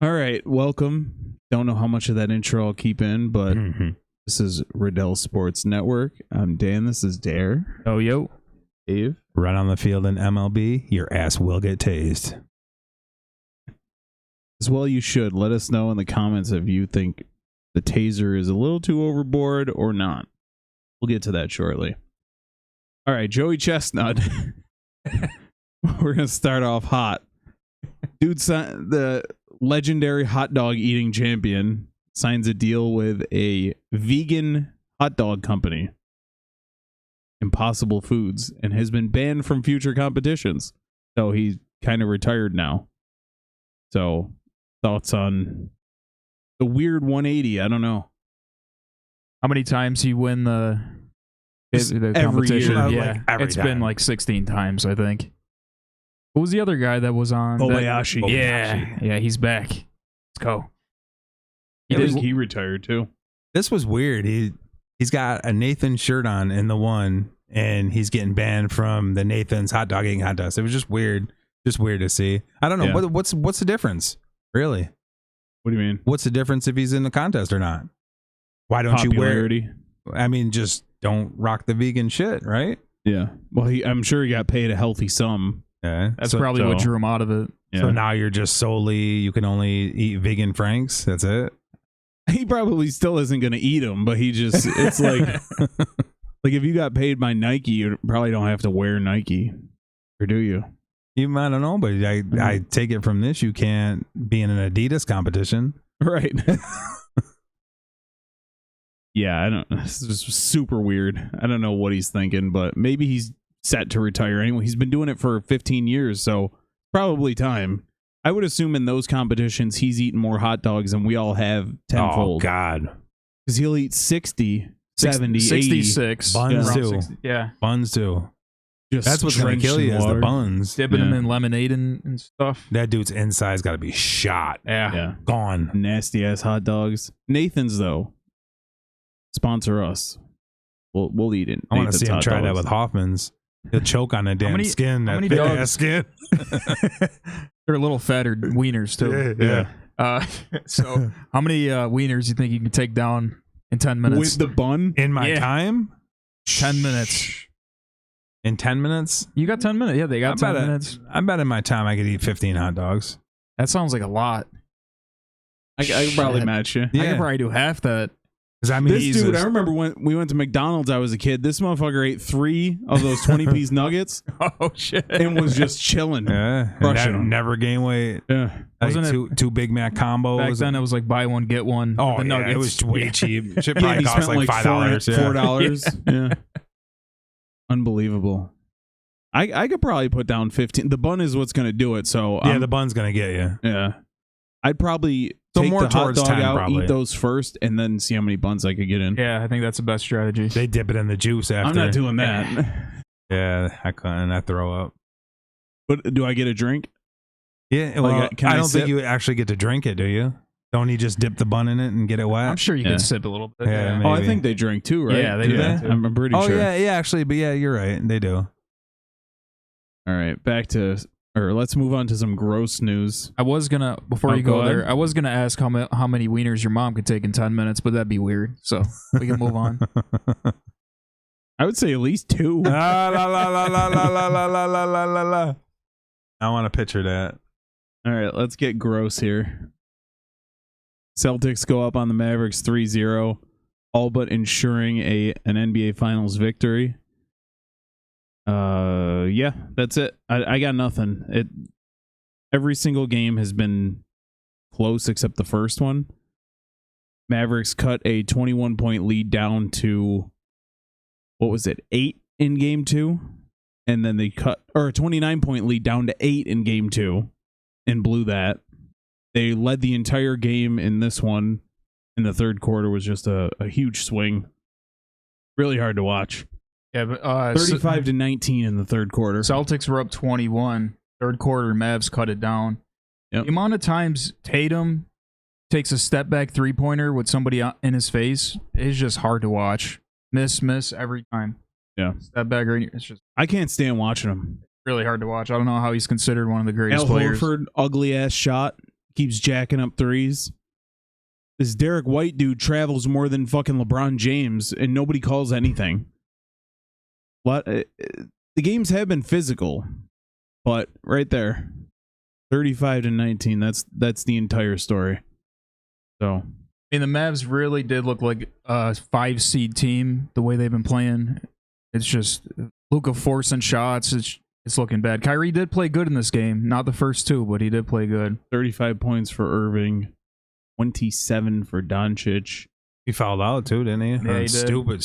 All right, welcome. Don't know how much of that intro I'll keep in, but this is Riddell Sports Network. I'm Dan. This is Dare. Oh, yo. Dave. Run on the field in MLB, your ass will get tased. As well, you should. Let us know in the comments if you think the taser is a little too overboard or not. We'll get to that shortly. All right, Joey Chestnut. We're going to start off hot. Dude, the legendary hot dog eating champion signs a deal with a vegan hot dog company, Impossible Foods, and has been banned from future competitions. So he's kind of retired now. So thoughts on the weird 180? I don't know. How many times you win the Every competition? year. Yeah, Every it's time. been like 16 times, I think. What was the other guy that was on? Kobayashi. Yeah, he's back. Let's go. He retired too. This was weird. He's got a Nathan shirt on in the one, and he's getting banned from the Nathan's hot dog eating contest. It was just weird. Just weird to see. I don't know. Yeah. What's the difference? Really? What do you mean? What's the difference if he's in the contest or not? Why don't Popularity. you wear? I mean, just don't rock the vegan shit, right? Yeah. Well, I'm sure he got paid a healthy sum. Yeah. That's probably what drew him out of it. Yeah. So now you're just solely, you can only eat vegan Franks. That's it. He probably still isn't going to eat them, but it's like if you got paid by Nike, you probably don't have to wear Nike, or do you? You I don't know, but I take it from this, you can't be in an Adidas competition. Right. Yeah, I don't. This is super weird. I don't know what he's thinking, but maybe he's set to retire anyway. He's been doing it for 15 years, so probably time. I would assume in those competitions he's eating more hot dogs than we all have tenfold. Oh, God. Because he'll eat 60, 70, 66. 80. Buns Around too. 60. Yeah. Buns too. Just That's what's going to drenched kill in you is the water. buns. Dipping Yeah. them in lemonade and stuff. That dude's inside's got to be shot. Yeah. Gone. Nasty ass hot dogs. Nathan's though. Sponsor us. We'll eat it. I want to Nathan's see him hot try that dogs. with Hoffman's. He'll choke on that damn many- skin. how That many thick dogs- ass skin. They're a little fatter wieners, too. Yeah. So how many wieners do you think you can take down in 10 minutes? With the bun. In my Yeah. time? 10 minutes. In 10 minutes? You got 10 minutes. Yeah, they got 10 minutes. I bet in my time I could eat 15 hot dogs. That sounds like a lot. I could probably Shit. match you. I could probably do half that. Because I mean, This he's dude, a- I remember when we went to McDonald's, I was a kid. This motherfucker ate 3 of those 20-piece nuggets Oh, shit. and was just chilling. Yeah, Crushing and him. never gain weight. Yeah. Like Wasn't two Big Mac combos. Back then, it was like buy one, get one. Oh, the yeah, nuggets. it was way cheap. Shit Yeah, probably he cost spent like $5. $4. Yeah. Unbelievable. I could probably put down 15. The bun is what's going to do it. So Yeah, the bun's gonna get you. yeah. I'd probably So take more the hot towards dog 10 out, probably. eat those first, and then see how many buns I could get in. Yeah, I think that's the best strategy. They dip it in the juice after. I'm not doing that. Yeah, I couldn't. I throw up. But do I get a drink? Yeah, well, Like, can I I don't think sip? you actually get to drink it, do you? Don't you just dip the bun in it and get it wet? I'm sure you Yeah. can sip a little bit. Yeah, Oh, I maybe. think they drink too, right? Yeah, they do that too. I'm pretty Oh sure. yeah, actually, but yeah, you're right. They do. All right, let's move on to some gross news. I was gonna before Oh, you go go there. ahead. I was gonna ask how many wieners your mom could take in 10 minutes, but that'd be weird. So we can move on. I would say at least 2. La, la, la, la, la, la, la, la, la, la, la, la, la. I want to picture that. All right, let's get gross here. Celtics go up on the Mavericks 3-0, all but ensuring an NBA Finals victory. Yeah, that's it. I got nothing. Every single game has been close except the first one. Mavericks cut a 21-point lead down to, what was it, 8 in game 2? And then they cut, or a 29-point lead down to 8 in game 2 and blew that. They led the entire game in this one. In the third quarter was just a huge swing. Really hard to watch. Yeah, but 35 to 19 in the third quarter. Celtics were up 21. Third quarter, Mavs cut it down. Yep. The amount of times Tatum takes a step back 3-pointer with somebody in his face is just hard to watch. Miss every time. Yeah. Step back, it's just I can't stand watching him. really hard to watch. I don't know how he's considered one of the greatest Al players. Horford, ugly ass shot. keeps jacking up threes. This Derek White dude travels more than fucking LeBron James, and nobody calls anything. The games have been physical, but right there, 35-19. That's the entire story. So, I mean, the Mavs really did look like a 5-seed team the way they've been playing. It's just Luka forcing shots. It's looking bad. Kyrie did play good in this game. Not the first two, but he did play good. 35 points for Irving, 27 for Doncic. He fouled out too, didn't he? Yeah, he did.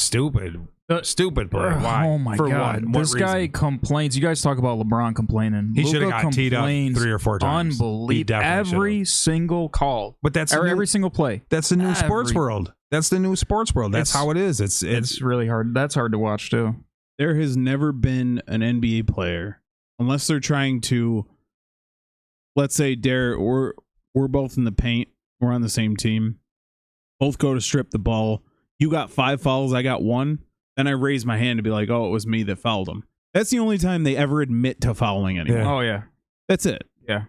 Stupid play. Why? Oh my For god! what This guy reason? complains. You guys talk about LeBron complaining. He should have Luka got teed up 3 or 4 times. He Unbelievable. definitely Every should've. single call. But that's Every single play. That's the new sports Every- world. That's the new sports world. That's how it is. It's really hard. That's hard to watch too. There has never been an NBA player, unless they're trying to, let's say, we're both in the paint. We're on the same team. Both go to strip the ball. You got 5 fouls. I got 1. Then I raise my hand to be like, oh, it was me that fouled him. That's the only time they ever admit to fouling anyone. Yeah. Oh yeah. That's it. Yeah.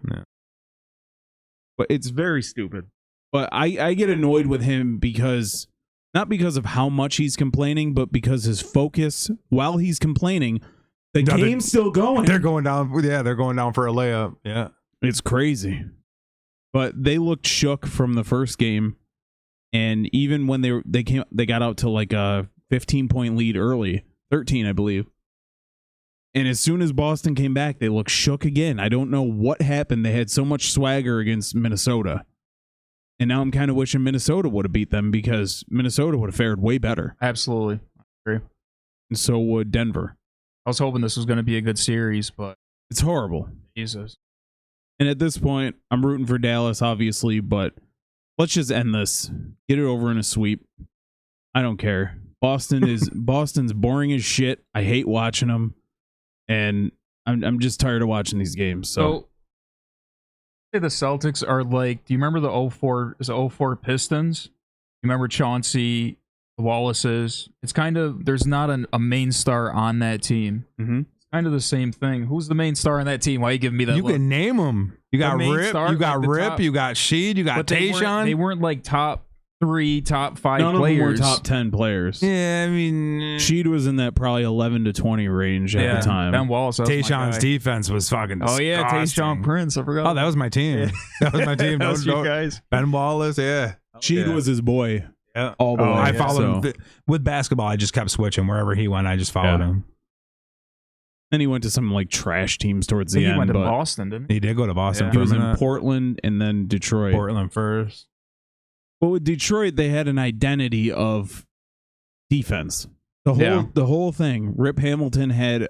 But it's very stupid. But I get annoyed with him because, not because of how much he's complaining, but because his focus while he's complaining, the game's still going. They're going down. Yeah, they're going down for a layup. Yeah. It's crazy. But they looked shook from the first game. And even when they got out to like a 15-point lead early, 13, I believe. And as soon as Boston came back, they looked shook again. I don't know what happened. They had so much swagger against Minnesota. And now I'm kind of wishing Minnesota would have beat them, because Minnesota would have fared way better. Absolutely. I agree. And so would Denver. I was hoping this was going to be a good series, but It's horrible. Jesus. And at this point, I'm rooting for Dallas, obviously, but let's just end this. Get it over in a sweep. I don't care. Boston's boring as shit. I hate watching them, and I'm just tired of watching these games. So the Celtics are like, do you remember the 04 Pistons? You remember Chauncey, the Wallaces? It's kind of, there's not a main star on that team. Mm-hmm. It's kind of the same thing. Who's the main star on that team? Why are you giving me that You look? can name them. You got main Rip. star, You got like the Rip. top- You got Sheed. You got But Tayshaun. they weren't like top 3, top 5 none players. of them were top 10 players. Yeah, I mean, Sheed was in that probably 11 to 20 range at the time. Ben Wallace. that was my Tayshaun's guy. defense was fucking Oh yeah, disgusting. Tayshaun Prince. I forgot. Oh, that was my team. That was my team. That was you guys. Ben Wallace, yeah. Sheed was his boy Yeah. all the way. I followed so. him. With basketball, I just kept switching. Wherever he went, I just followed him. Then he went to some like trash teams towards the He end. went to but Boston, didn't he? He did go to Boston. Yeah. for he was a in minute. Portland and then Detroit. Portland first. But with Detroit, they had an identity of defense. The whole thing. Rip Hamilton had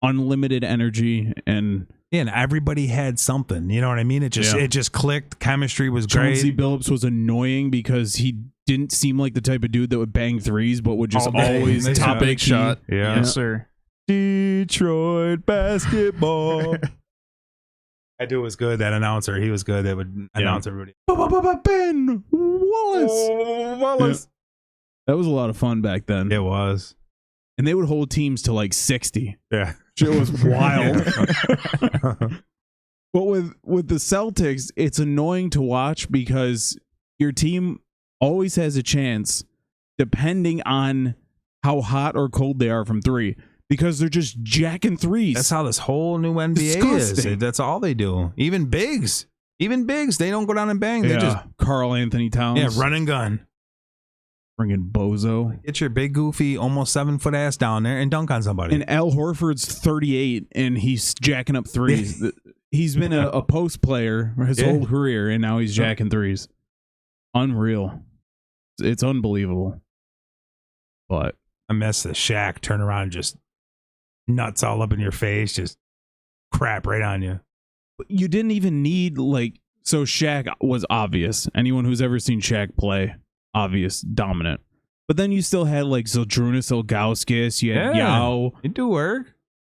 unlimited energy, and Yeah, and everybody had something. You know what I mean? It just clicked. Chemistry was Chauncey great. Billups was annoying because he didn't seem like the type of dude that would bang threes, but would just All day. always Yeah. top Big key. shot. Yeah. Yes, sir. Detroit basketball. That dude was good. That announcer, he was good. That would announce everybody. Ben Wallace. Wallace. That was a lot of fun back then. It was. And they would hold teams to like 60. Yeah. Shit was wild. But with the Celtics, it's annoying to watch because your team always has a chance depending on how hot or cold they are from 3, because they're just jacking threes. That's how this whole new NBA Disgusting. is. That's all they do. Even bigs, they don't go down and bang. They just Carl Anthony Towns. run and gun. Bringing bozo. Get your big goofy, almost 7-foot ass down there and dunk on somebody. And Al Horford's 38 and he's jacking up threes. He's been a post player his whole career, and now he's jacking threes. Unreal. It's unbelievable. But I miss the Shaq turn around, just nuts all up in your face, just crap right on you. you didn't even need so Shaq was obvious. Anyone who's ever seen Shaq play, obvious, dominant. But then you still had Zildrunas Ilgauskas, you had Yao. It do work.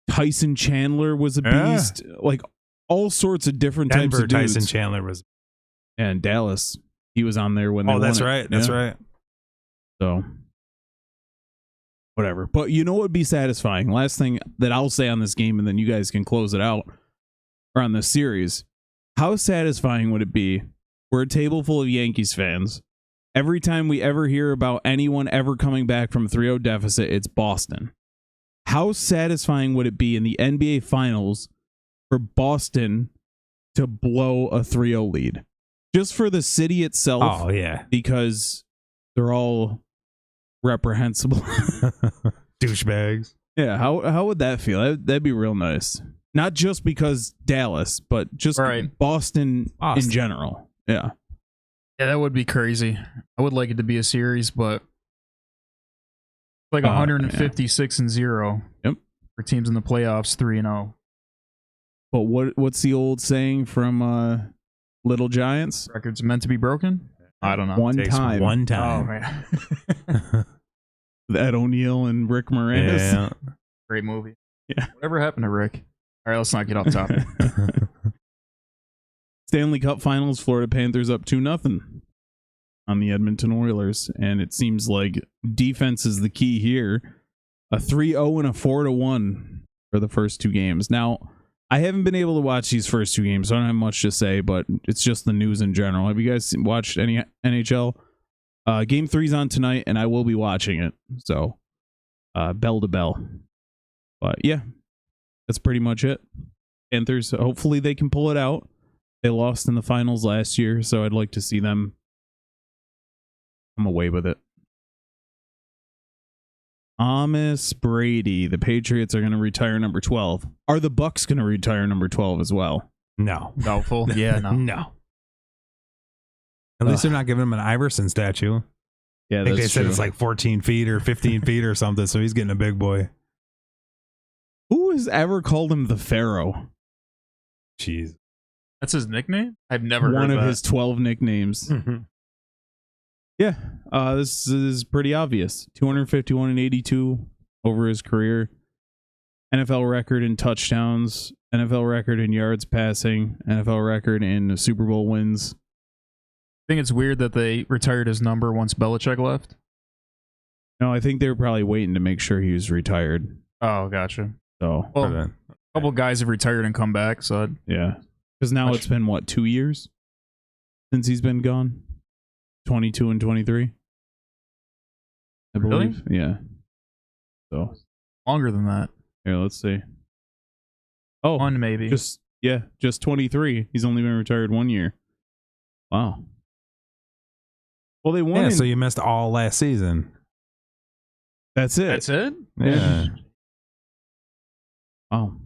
Tyson Chandler was a beast. All sorts of different types Denver of dudes. Tyson Chandler was. And Dallas, he was on there when they won that's it. right. That's Yeah. right. So, whatever. But you know what would be satisfying? Last thing that I'll say on this game, and then you guys can close it out, or on this series. How satisfying would it be? We're a table full of Yankees fans. Every time we ever hear about anyone ever coming back from a 3-0 deficit, it's Boston. How satisfying would it be in the NBA Finals for Boston to blow a 3-0 lead? Just for the city itself. Oh, yeah. Because they're all reprehensible. Douchebags. Yeah, how would that feel? That'd be real nice. Not just because Dallas, but just Boston in general. Yeah. Yeah, that would be crazy. I would like it to be a series, but like 156-0. Yep. For teams in the playoffs, 3-0. But what's the old saying from Little Giants? Record's meant to be broken? I don't know. One time. Oh, man. Ed O'Neill and Rick Moranis. Yeah. Great movie. Yeah. Whatever happened to Rick? All right, let's not get off topic. Stanley Cup Finals, Florida Panthers up 2-0 on the Edmonton Oilers, and it seems like defense is the key here. A 3-0 and a 4-1 for the first two games. Now, I haven't been able to watch these first two games, so I don't have much to say, but it's just the news in general. Have you guys watched any NHL? Game 3's on tonight, and I will be watching it, so bell to bell. But yeah, that's pretty much it. Panthers, hopefully they can pull it out. They lost in the finals last year, so I'd like to see them come away with it. Amos Brady, the Patriots are going to retire number 12. Are the Bucks going to retire number 12 as well? No. Doubtful. Yeah, no. No. At least they're not giving him an Iverson statue. Yeah, I think they that's said true. it's like 14 feet or 15 feet or something, so he's getting a big boy. Who has ever called him the Pharaoh? Jeez. That's his nickname? I've never heard One of that. his 12 nicknames. Yeah, this is pretty obvious. 251 and 82 over his career. NFL record in touchdowns, NFL record in yards passing, NFL record in Super Bowl wins. I think it's weird that they retired his number once Belichick left. No, I think they were probably waiting to make sure he was retired. Oh, gotcha. So, Well, a couple guys have retired and come back, so yeah. Because now it's been, what, 2 years since he's been gone? 22 and 23? I believe. Yeah. So, longer than that. here, let's see. Oh, One maybe. just 23. He's only been retired 1 year. Wow. Well, they won. Yeah, so you missed all last season. That's it. That's it? Yeah. Wow.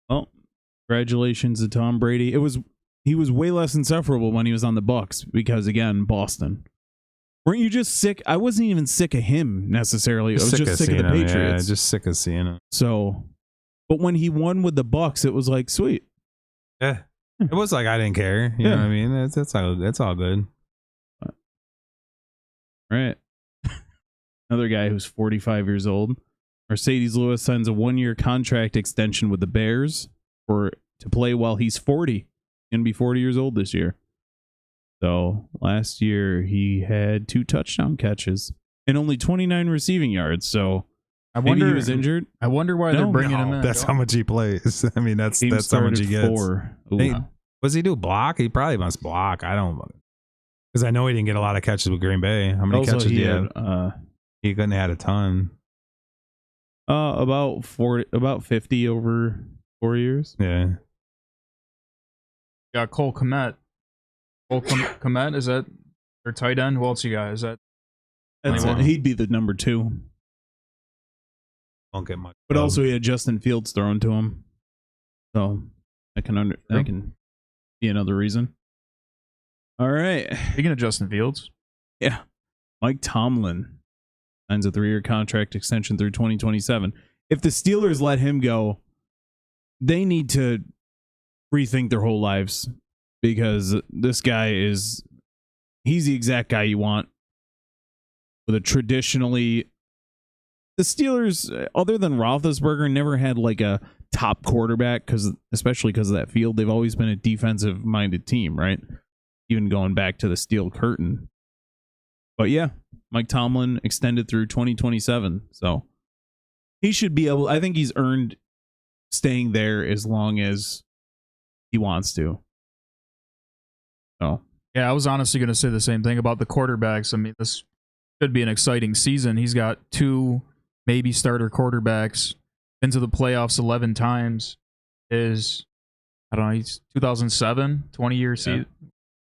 Well, congratulations to Tom Brady. He was way less insufferable when he was on the Bucks because, again, Boston. Weren't you just sick? I wasn't even sick of him necessarily. I was just sick of the Patriots. Yeah, just sick of seeing him. So, but when he won with the Bucks, it was like, sweet. Yeah. It was like I didn't care. You know what I mean? It's all good. Right. Another guy who's 45 years old. Mercedes Lewis signs a 1-year contract extension with the Bears to play while he's 40. He's going to be 40 years old this year. So last year he had 2 touchdown catches and only 29 receiving yards. So maybe he was injured. I wonder why they're bringing him in. That's how much he plays. I mean, that's Team how much he started gets. 4. Ooh. Hey, was he do block? He probably must block. I don't, because I know he didn't get a lot of catches with Green Bay. How many Also, catches he did he had, have? He couldn't have had a ton. about 50 over 4 years. Yeah. Got Cole Kmet. Cole Kmet, is that their tight end? Who else you got? Is that That's it. He'd be the number 2. Don't get much. But also he had Justin Fields thrown to him. So that can be another reason. All right. Speaking of Justin Fields. Yeah. Mike Tomlin signs a 3-year contract extension through 2027. If the Steelers let him go, they need to rethink their whole lives because this guy he's the exact guy you want with a traditionally. The Steelers, other than Roethlisberger, never had like a top quarterback especially because of that field. They've always been a defensive minded team, right? Even going back to the Steel Curtain. But yeah, Mike Tomlin extended through 2027. So he should be able, I think he's earned staying there as long as he wants to. So Yeah, I was honestly going to say the same thing about the quarterbacks. I mean, this should be an exciting season. He's got 2 maybe starter quarterbacks, into the playoffs 11 times. He's 2007, 20-year season.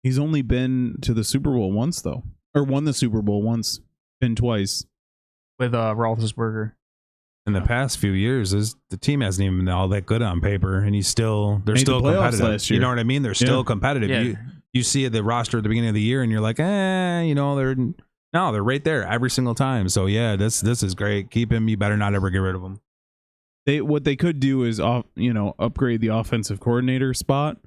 he's only been to the Super Bowl once, though, or won the Super Bowl once, been twice. With Roethlisberger. In the past few years, the team hasn't even been all that good on paper, and they're still competitive. Last year. You know what I mean? They're still competitive. Yeah. You see the roster at the beginning of the year, and you're like, they're right there every single time. So yeah, this is great. Keep him. You better not ever get rid of him. What they could do is upgrade the offensive coordinator spot,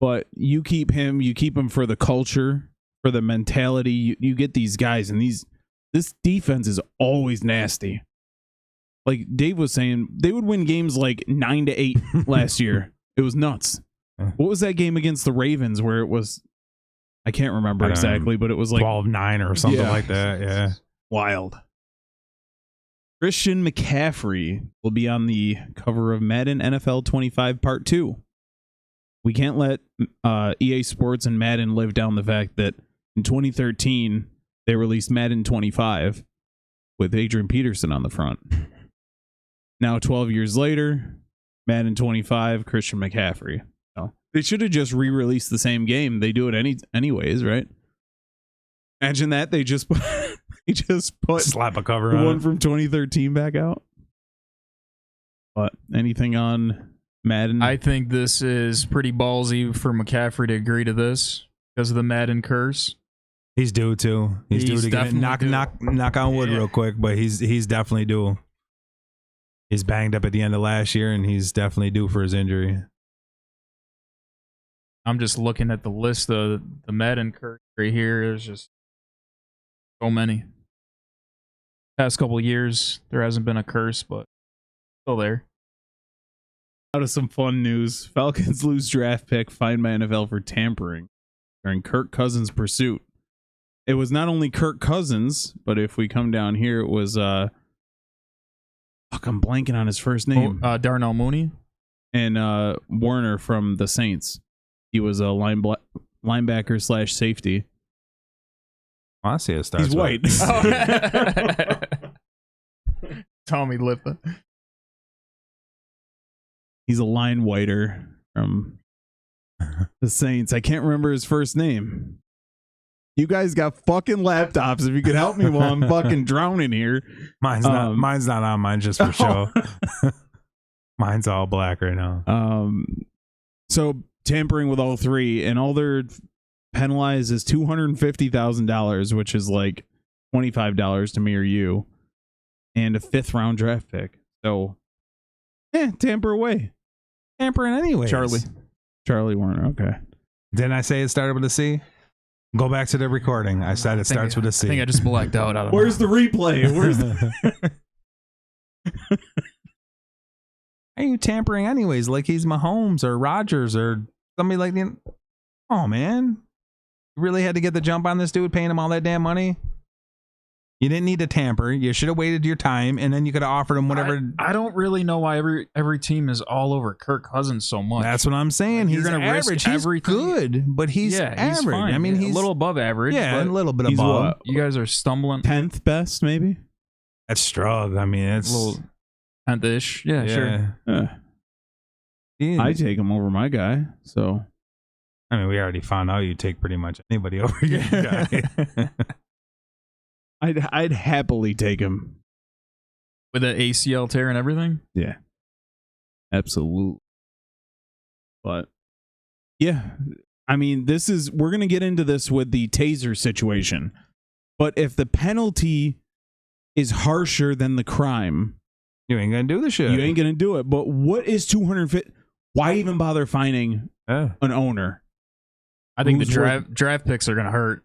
but you keep him for the culture, for the mentality. You get these guys, and this defense is always nasty. Like Dave was saying, they would win games like 9-8 last year. It was nuts. What was that game against the Ravens where it was? I can't remember exactly, but it was like 12-9 or something like that. Yeah, wild. Christian McCaffrey will be on the cover of Madden NFL 25 Part 2. We can't let EA Sports and Madden live down the fact that in 2013 they released Madden 25 with Adrian Peterson on the front. Now 12 years later, Madden 25, Christian McCaffrey. So they should have just re-released the same game. They do it anyways, right? Imagine that they just put slap a cover the on one it. from 2013 back out. But anything on Madden? I think this is pretty ballsy for McCaffrey to agree to this because of the Madden curse. He's due to. He's due to get it. Knock on wood real quick, but he's definitely due. He's banged up at the end of last year, and he's definitely due for his injury. I'm just looking at the list of the Madden curse right here. There's just so many. Past couple of years, there hasn't been a curse, but still there. Out of some fun news, Falcons lose draft pick fined by NFL for tampering during Kirk Cousins' pursuit. It was not only Kirk Cousins, but if we come down here, it was I'm blanking on his first name. Darnell Mooney and Warner from the Saints. He was a linebacker / safety. I see it starts. He's white. Tommy Lippa. He's a line whiter from the Saints. I can't remember his first name. You guys got fucking laptops. If you could help me while I'm fucking drowning here. Mine's not on mine just for show. Mine's all black right now. So tampering with all three, and all they're penalized is $250,000, which is like $25 to me or you, and a 5th round draft pick. So tamper away. Tampering anyway. Charlie Warner. Okay. Didn't I say it started with a C? Go back to the recording. I said it starts with a C. I think I just blacked out. Where's the replay? Where's the... Are you tampering anyways? Like he's Mahomes or Rodgers or somebody like that? Oh, man. You really had to get the jump on this dude, paying him all that damn money? You didn't need to tamper. You should have waited your time, and then you could have offered him whatever. I don't really know why every team is all over Kirk Cousins so much. That's what I'm saying. He's going to average. He's good, but he's average. He's fine. I mean, he's a little above average. Yeah, a little bit he's above. What? You guys are stumbling. 10th best, maybe? That's strug. I mean, it's a little 10th-ish. Yeah, sure. Yeah. I take him over my guy, so. I mean, we already found out you take pretty much anybody over your guy. I'd happily take him. With an ACL tear and everything? Yeah. Absolutely. But yeah, I mean, we're going to get into this with the Taser situation. But if the penalty is harsher than the crime, you ain't going to do the shit. You ain't going to do it. But what is 250? Why even bother finding an owner? I think the draft picks are going to hurt.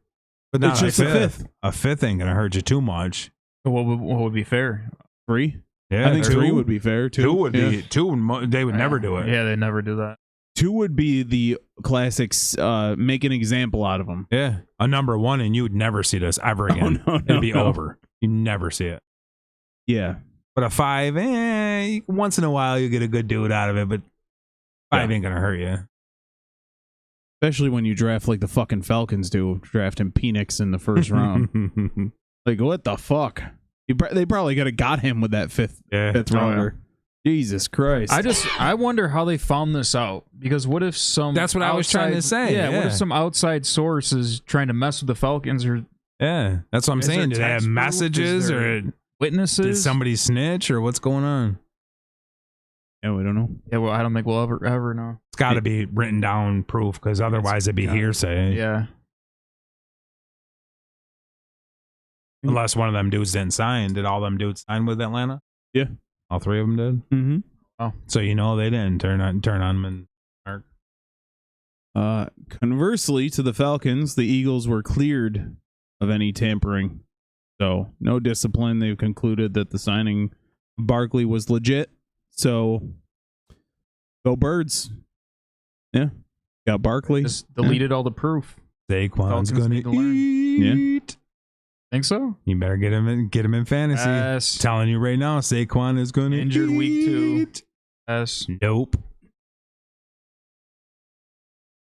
But it's just a 5th. A 5th ain't going to hurt you too much. So what would be fair? 3? Yeah, I think 3 would be fair. 2 would be 2. They would never do it. Yeah, they never do that. 2 would be the classics. Make an example out of them. Yeah, a number 1, and you would never see this ever again. It'd be over. You never see it. Yeah, but a 5, once in a while you get a good dude out of it. But 5 ain't gonna hurt you. Especially when you draft like the fucking Falcons do, drafting Penix in the first round. Like, what the fuck? They probably could have got him with that fifth rounder. Jesus Christ. I wonder how they found this out, because what if some That's what I was trying to say. Yeah, what if some outside source is trying to mess with the Falcons, or that's what I'm saying. Did they have messages or witnesses? did somebody snitch or what's going on? Yeah, we don't know. Yeah, well, I don't think we'll ever know. It's got to be written down proof, because otherwise it'd be hearsay. Yeah. Unless one of them dudes didn't sign. Did all them dudes sign with Atlanta? Yeah. All 3 of them did? Mm-hmm. Oh. So they didn't turn on them and Mark. Conversely to the Falcons, the Eagles were cleared of any tampering. So no discipline. They've concluded that the signing of Barkley was legit. So go Birds. Yeah. Got Barkley. Just deleted all the proof. Saquon's gonna eat. Yeah. Think so? You better get him in fantasy. Yes. Telling you right now, Saquon is gonna injured eat. week 2. Yes. Nope.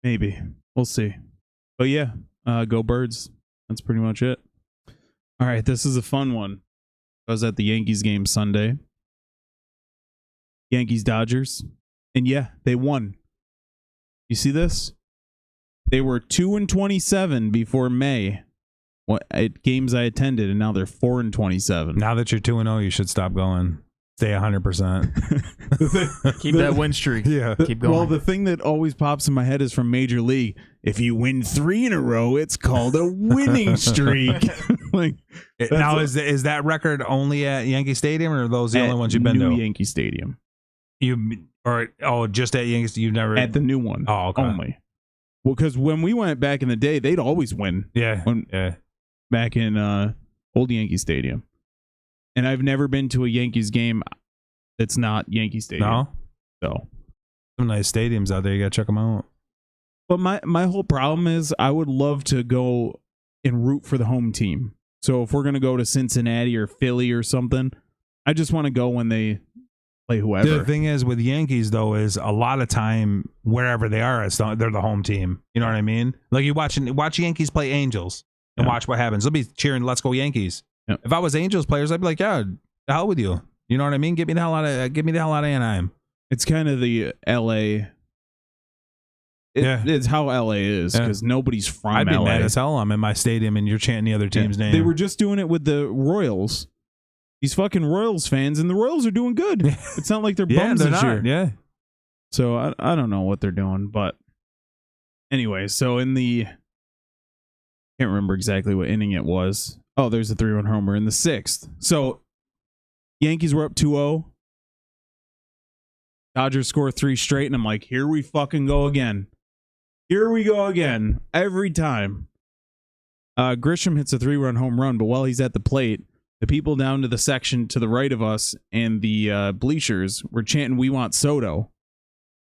Maybe. We'll see. But yeah, go Birds. That's pretty much it. All right, this is a fun one. I was at the Yankees game Sunday. Yankees-Dodgers. And yeah, they won. You see this? They were 2-27 before May. Games I attended, and now they're 4-27. Now that you're 2-0, you should stop going. Stay 100%. Keep that win streak. Yeah. Keep going. Well, the thing that always pops in my head is from Major League. If you win 3 in a row, it's called a winning streak. Now, is that record only at Yankee Stadium, or are those the only ones you've been to? New Yankee Stadium. Just at Yankee? You've never At the new one. Oh, okay. Only. Well, because when we went back in the day, they'd always win. Yeah. Back in old Yankee Stadium. And I've never been to a Yankees game that's not Yankee Stadium. No? So. Some nice stadiums out there. You got to check them out. But my whole problem is I would love to go and root for the home team. So if we're going to go to Cincinnati or Philly or something, I just want to go when they play whoever. The thing is with Yankees, though, is a lot of time, wherever they are, they're the home team. You know what I mean? Like, you watch Yankees play Angels and watch what happens. They'll be cheering, "Let's go Yankees." Yep. If I was Angels players, I'd be like, "Yeah, the hell with you." You know what I mean? Get me the hell out of Anaheim. It's kind of the LA. It's how LA is, because nobody's from LA. I'd be mad as hell. I'm in my stadium and you're chanting the other team's name. They were just doing it with the Royals. These fucking Royals fans, and the Royals are doing good. It's not like they're bums this year. Yeah. So I don't know what they're doing, but anyway, so in the can't remember exactly what inning it was. Oh, there's a 3-run homer in the 6th. So Yankees were up 2-0. Dodgers score 3 straight, and I'm like, here we fucking go again. Here we go again. Every time. Grisham hits a 3-run home run, but while he's at the plate, the people down to the section to the right of us and the bleachers were chanting, "We want Soto."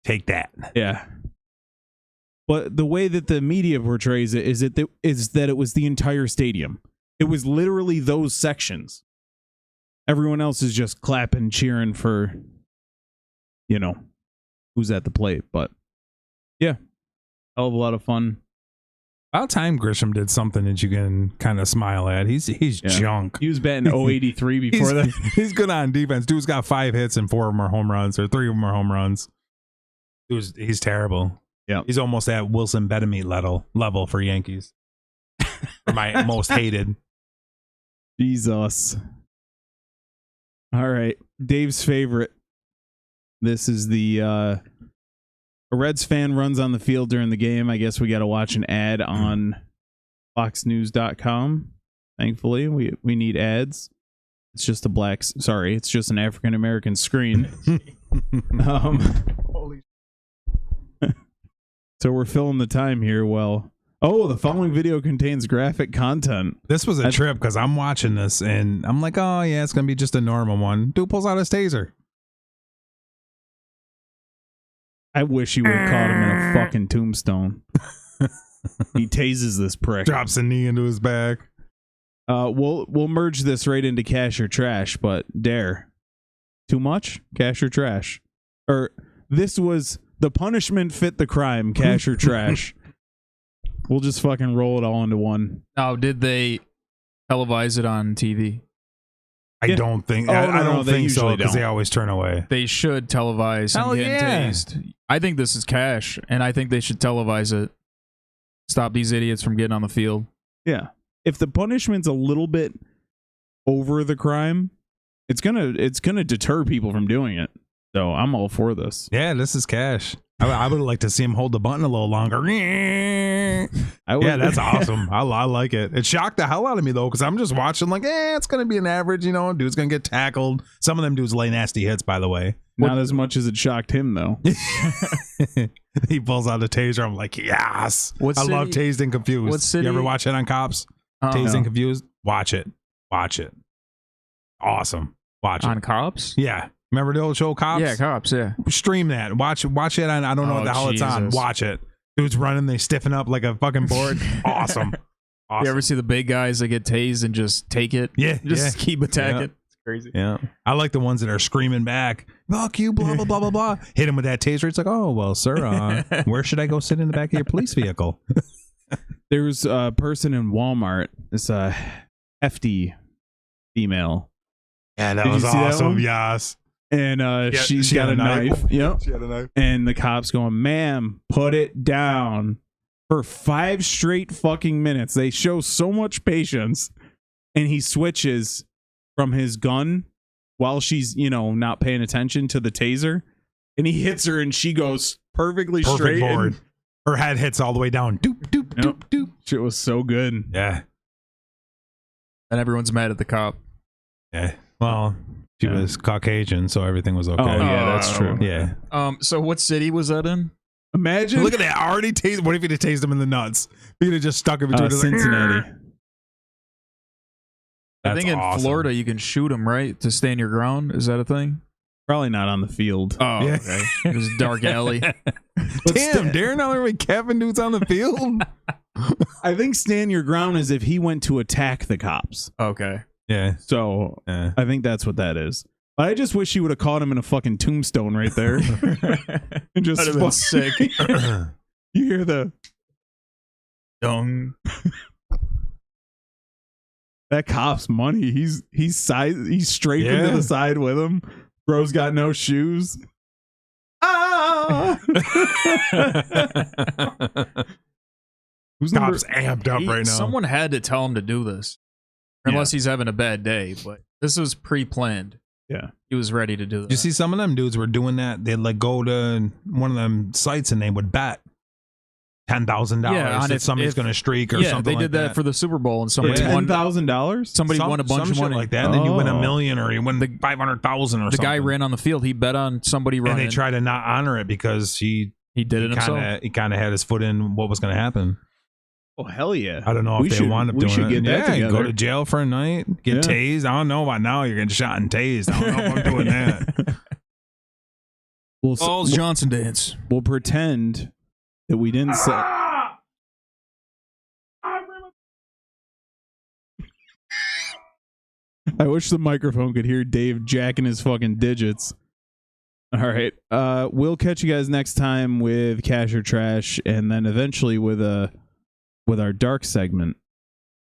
Take that. Yeah. But the way that the media portrays it is that it was the entire stadium. It was literally those sections. Everyone else is just clapping, cheering for, who's at the plate. But yeah, hell of a lot of fun. About time Grisham did something that you can kind of smile at. He's junk. He was batting 083 before that. He's good on defense. Dude's got 5 hits and 4 of them are home runs, or 3 of them are home runs. He's terrible. Yeah, he's almost at Wilson Betemit level for Yankees. For my most hated. Jesus. All right, Dave's favorite. This is the a Reds fan runs on the field during the game. I guess we got to watch an ad on foxnews.com. Thankfully, we need ads. It's just it's just an African American screen. So we're filling the time here. Well, the following video contains graphic content. This was a trip because I'm watching this and I'm like, oh yeah, it's gonna be just a normal one. Dude pulls out his taser. I wish he would have caught him in a fucking tombstone. He tases this prick. Drops a knee into his back. We'll merge this right into cash or trash, but dare. Too much? Cash or trash? Or this was the punishment fit the crime, cash or trash. We'll just fucking roll it all into one. Now, did they televise it on TV? I don't think. Oh, I no, don't they think so usually because don't. they always turn away. They should televise Hell him getting yeah. tased. I think this is cash, and I think they should televise it. Stop these idiots from getting on the field. Yeah. If the punishment's a little bit over the crime, it's gonna deter people from doing it. So I'm all for this. Yeah, this is cash. I would like to see him hold the button a little longer. Yeah, that's awesome. I like it. It shocked the hell out of me though, because I'm just watching like, it's gonna be an average, dude's gonna get tackled. Some of them dudes lay nasty hits, by the way. Not as much as it shocked him though. He pulls out a taser. I'm like, yes. What I city- love Tased and Confused. what city- You ever watch it on Cops? Tased and Confused? Watch it. Awesome. Watch it. On Cops? Yeah. Remember the old show Cops? Yeah, Cops, yeah. Stream that. Watch it on, I don't know what the hell it's on. Jesus. Watch it. Dudes running, they stiffen up like a fucking board. Awesome. You ever see the big guys that get tased and just take it? Yeah. Just keep attacking. Yeah. It's crazy. Yeah. I like the ones that are screaming back, fuck you, blah, blah, blah, blah, blah. Hit him with that taser. It's like, oh, well, sir, where should I go sit in the back of your police vehicle? There was a person in Walmart, this hefty female. Yeah, that Did was you see that awesome. one? Yes. And she's she got had a a knife. knife. Yep. She had a knife. And the cops going, ma'am, put it down. For 5 straight fucking minutes. They show so much patience. And he switches from his gun while she's, not paying attention to the taser. And he hits her and she goes perfectly Perfect straight. board. And, Her head hits all the way down. Doop, doop, Yep. doop, doop. shit was so good. Yeah. And everyone's mad at the cop. Yeah. Well, she Yeah. was Caucasian, so everything was okay. Oh, yeah, that's true. Yeah. So what city was that in? Imagine. Look at that. Already tased. What if he'd have tased him in the nuts? He'd have just stuck it between his Cincinnati. I think in Florida you can shoot them, right? To stand your ground. Is that a thing? Probably not on the field. Oh, Yeah. okay. This dark alley. Damn, Darren, now everybody Kevin dudes on the field. I think stand your ground is if he went to attack the cops. Okay. Yeah. So Yeah. I think that's what that is. But I just wish he would have caught him in a fucking tombstone right there. And just That'd have been sick. You hear the Dung. that cop's money. He's strafing Yeah. to the side with him. Bro's got no shoes. Ah! Who's Cops amped up right now. Someone had to tell him to do this. Unless he's having a bad day. But this was pre-planned. Yeah. He was ready to do that. You see, some of them dudes were doing that. They'd like go to one of them sites and they would bet $10,000 on that if- somebody's if- going to streak or something. they like did that for the Super Bowl and somebody won. $10,000? Somebody won a bunch some of shit money like that. And then you win Oh. $1 million or you win 500,000 or The something. guy ran on the field. He bet on somebody and running. they tried to not honor it because he did it himself. he kind of had his foot in what was going to happen. Oh, hell yeah. I don't know if they wound up we doing should it. get that Yeah, together. go to jail for a night, get Yeah. tased. I don't know about now. You're getting shot and tased. I don't know if I'm doing that. Balls Johnson dance. We'll pretend that we didn't say. I wish the microphone could hear Dave jacking his fucking digits. All right. We'll catch you guys next time with Cash or Trash, and then eventually with our dark segment.